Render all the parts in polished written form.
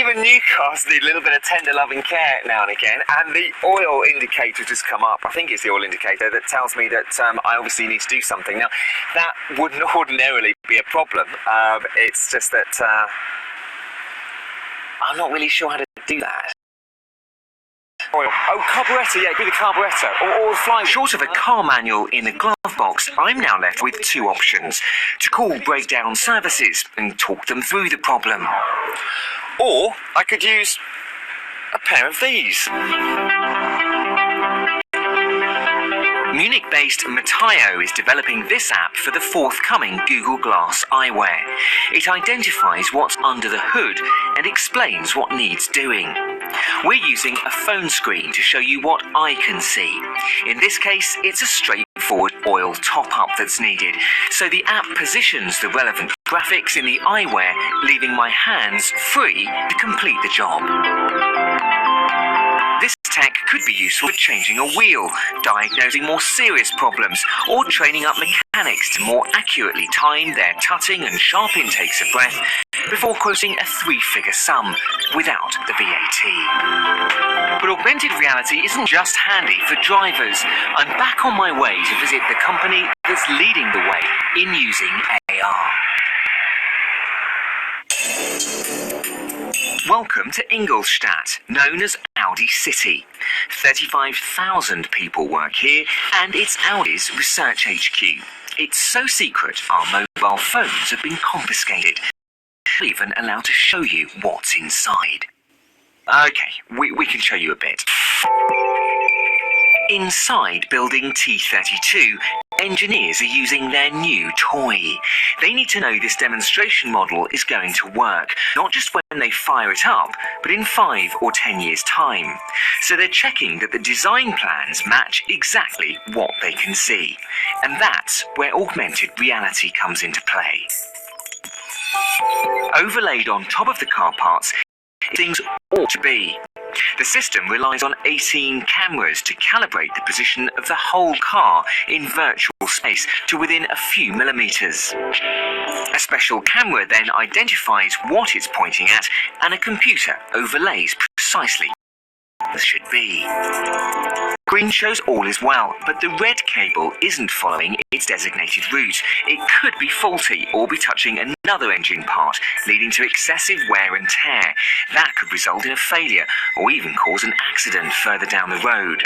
even new cars need a little bit of tender loving care now and again, and the oil indicator just come up. I think it's the oil indicator that tells me that I obviously need to do something. Now, that wouldn't ordinarily be a problem. It's just that I'm not really sure how to do that. Oil. Oh, carburettor, yeah, it'd be the carburettor, or the flywheel. Short of a car manual in a glove box, I'm now left with two options: to call breakdown services and talk them through the problem. Or I could use a pair of these. Munich-based Mataio is developing this app for the forthcoming Google Glass eyewear. It identifies what's under the hood and explains what needs doing. We're using a phone screen to show you what I can see. In this case, it's a straightforward oil top-up that's needed, so the app positions the relevant graphics in the eyewear, leaving my hands free to complete the job. This tech could be useful for changing a wheel, diagnosing more serious problems, or training up mechanics to more accurately time their tutting and sharp intakes of breath before quoting a 3-figure sum without the VAT. But augmented reality isn't just handy for drivers. I'm back on my way to visit the company that's leading the way in using AR. Welcome to Ingolstadt, known as Audi City. 35,000 people work here, and it's Audi's research HQ. It's so secret our mobile phones have been confiscated. We're even allowed to show you what's inside. Okay, we can show you a bit. Inside building T32, engineers are using their new toy. They need to know this demonstration model is going to work, not just when they fire it up, but in 5 or 10 years' time. So they're checking that the design plans match exactly what they can see. And that's where augmented reality comes into play. Overlaid on top of the car parts, things ought to be. The system relies on 18 cameras to calibrate the position of the whole car in virtual space to within a few millimeters. A special camera then identifies what it's pointing at, and a computer overlays precisely what it should be. Green shows all is well, but the red cable isn't following its designated route. It could be faulty or be touching another engine part, leading to excessive wear and tear. That could result in a failure or even cause an accident further down the road.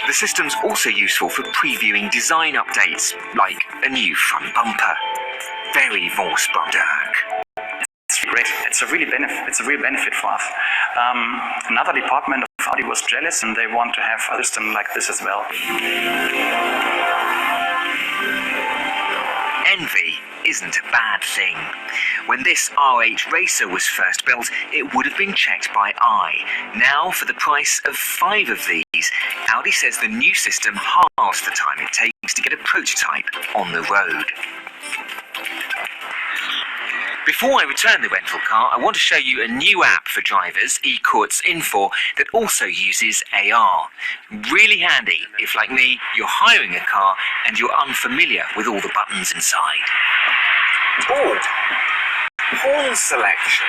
The system's also useful for previewing design updates, like a new front bumper. Very Vorsprung. It's great. It's a real benefit for us. Another department of Audi was jealous, and they want to have a system like this as well. Envy isn't a bad thing. When this R8 Racer was first built, it would have been checked by eye. Now, for the price of 5 of these, Audi says the new system halves the time it takes to get a prototype on the road. Before I return the rental car, I want to show you a new app for drivers, eKurz Info, that also uses AR. Really handy if, like me, you're hiring a car and you're unfamiliar with all the buttons inside. Oh, horn selection.